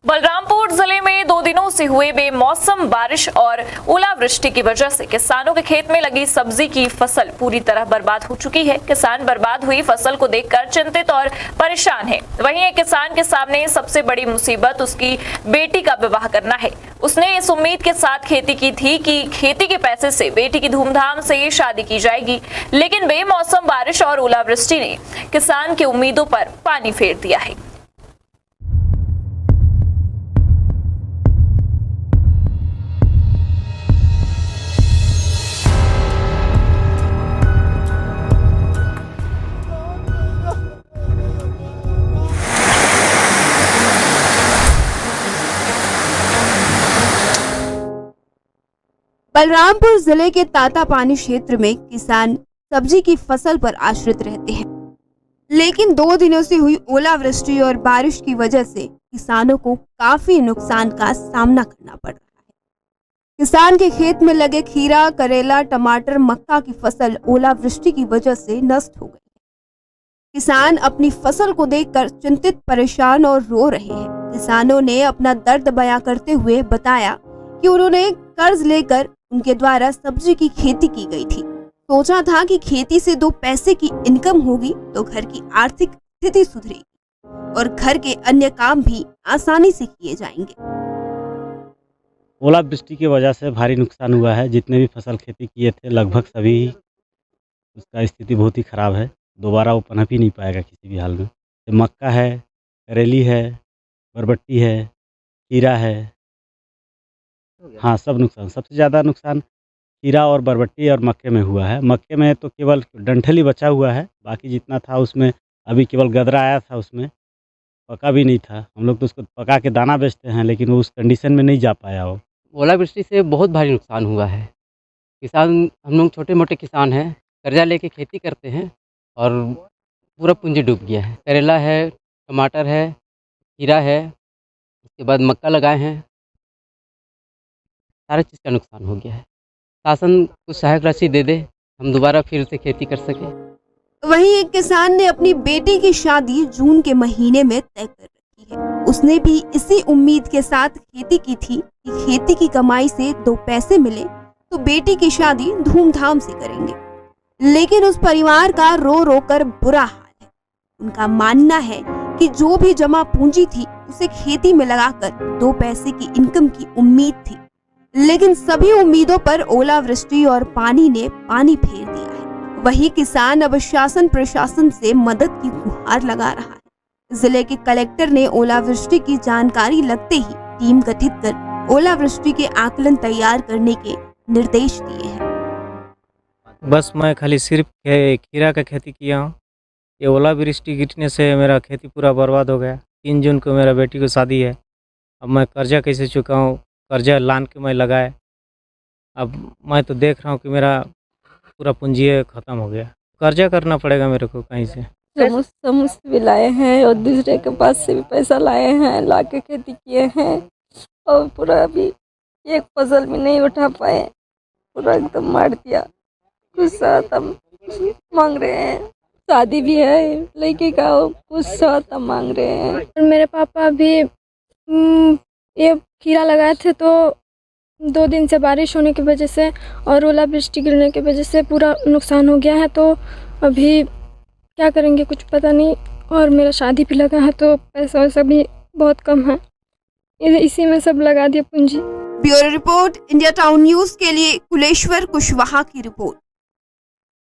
बलरामपुर जिले में 2 दिनों से हुए बेमौसम बारिश और ओलावृष्टि की वजह से किसानों के खेत में लगी सब्जी की फसल पूरी तरह बर्बाद हो चुकी है। किसान बर्बाद हुई फसल को देखकर चिंतित और परेशान है। वहीं एक किसान के सामने सबसे बड़ी मुसीबत उसकी बेटी का विवाह करना है। उसने इस उम्मीद के साथ खेती की थी कि खेती के पैसे से बेटी की धूमधाम से शादी की जाएगी, लेकिन बेमौसम बारिश और ओलावृष्टि ने किसान की उम्मीदों पर पानी फेर दिया है। बलरामपुर जिले के तातापानी क्षेत्र में किसान सब्जी की फसल पर आश्रित रहते हैं, लेकिन 2 दिनों से हुई ओलावृष्टि और बारिश की वजह से किसानों को काफी नुकसान का सामना करना पड़ रहा है। किसान के खेत में लगे खीरा, करेला, टमाटर, मक्का की फसल ओलावृष्टि की वजह से नष्ट हो गई है। किसान अपनी फसल को देखकर चिंतित, परेशान और रो रहे हैं। किसानों ने अपना दर्द बयां करते हुए बताया कि उन्होंने कर्ज लेकर उनके द्वारा सब्जी की खेती की गई थी। सोचा था कि खेती से 2 पैसे की इनकम होगी तो घर की आर्थिक स्थिति सुधरेगी और घर के अन्य काम भी आसानी से किए जाएंगे। ओलावृष्टि की वजह से भारी नुकसान हुआ है। जितने भी फसल खेती किए थे लगभग सभी उसका स्थिति बहुत ही खराब है। दोबारा वो पनप ही नहीं पाएगा किसी भी हाल में। मक्का है, करेली है, बरबट्टी है, खीरा है, हाँ सब नुकसान। सबसे ज़्यादा नुकसान खीरा और बरबट्टी और मक्के में हुआ है। मक्के में तो केवल डंठल ही बचा हुआ है, बाकी जितना था उसमें अभी केवल गदरा आया था, उसमें पका भी नहीं था। हम लोग तो उसको पका के दाना बेचते हैं, लेकिन वो उस कंडीशन में नहीं जा पाया। वो ओलावृष्टि से बहुत भारी नुकसान हुआ है। किसान, हम लोग छोटे मोटे किसान हैं, कर्जा लेके खेती करते हैं और पूरा पूंजी डूब गया है। करेला है, टमाटर है, खीरा है, उसके बाद मक्का लगाए हैं, सारे चीज़ का नुकसान हो गया है। शासन कुछ सहायक राशि दे दे, हम दोबारा फिर से खेती कर सकें। वहीं एक किसान ने अपनी बेटी की शादी जून के महीने में तय कर रखी है। उसने भी इसी उम्मीद के साथ खेती की थी कि खेती की कमाई से 2 पैसे मिले तो बेटी की शादी धूमधाम से करेंगे, लेकिन उस परिवार का रो रो कर बुरा हाल है। उनका मानना है कि जो भी जमा पूंजी थी उसे खेती में लगाकर 2 पैसे की इनकम की उम्मीद थी, लेकिन सभी उम्मीदों पर ओलावृष्टि और पानी ने पानी फेर दिया है। वही किसान अब शासन प्रशासन से मदद की गुहार लगा रहा है। जिले के कलेक्टर ने ओलावृष्टि की जानकारी लगते ही टीम गठित कर ओलावृष्टि के आकलन तैयार करने के निर्देश दिए हैं। बस मैं खाली सिर्फ खीरा का खेती किया हूँ। ये ओलावृष्टि गिरने से मेरा खेती पूरा बर्बाद हो गया। 3 जून को मेरा बेटी को शादी है। अब मैं कर्जा कैसे चुकाऊँ? कर्जा लान के मैं लगाए। अब मैं तो देख रहा हूँ कि मेरा पूरा पूंजी ख़त्म हो गया। कर्जा करना पड़ेगा मेरे को कहीं से। समस्त भी लाए हैं और दूसरे के पास से भी पैसा लाए हैं, ला के खेती किए हैं और पूरा अभी एक फसल भी नहीं उठा पाए, पूरा एकदम मार दिया। कुछ सहायता मांग रहे हैं, शादी भी है लड़की का, कुछ सहायता मांग रहे हैं। मेरे पापा भी ये खीरा लगाए थे तो 2 दिन से बारिश होने की वजह से और ओलावृष्टि गिरने की वजह से पूरा नुकसान हो गया है। तो अभी क्या करेंगे कुछ पता नहीं, और मेरा शादी भी लगा है तो पैसा वैसा भी बहुत कम है, इसी में सब लगा दिया पूंजी। Bureau report, India town news के लिए कुलेश्वर कुशवाहा की रिपोर्ट।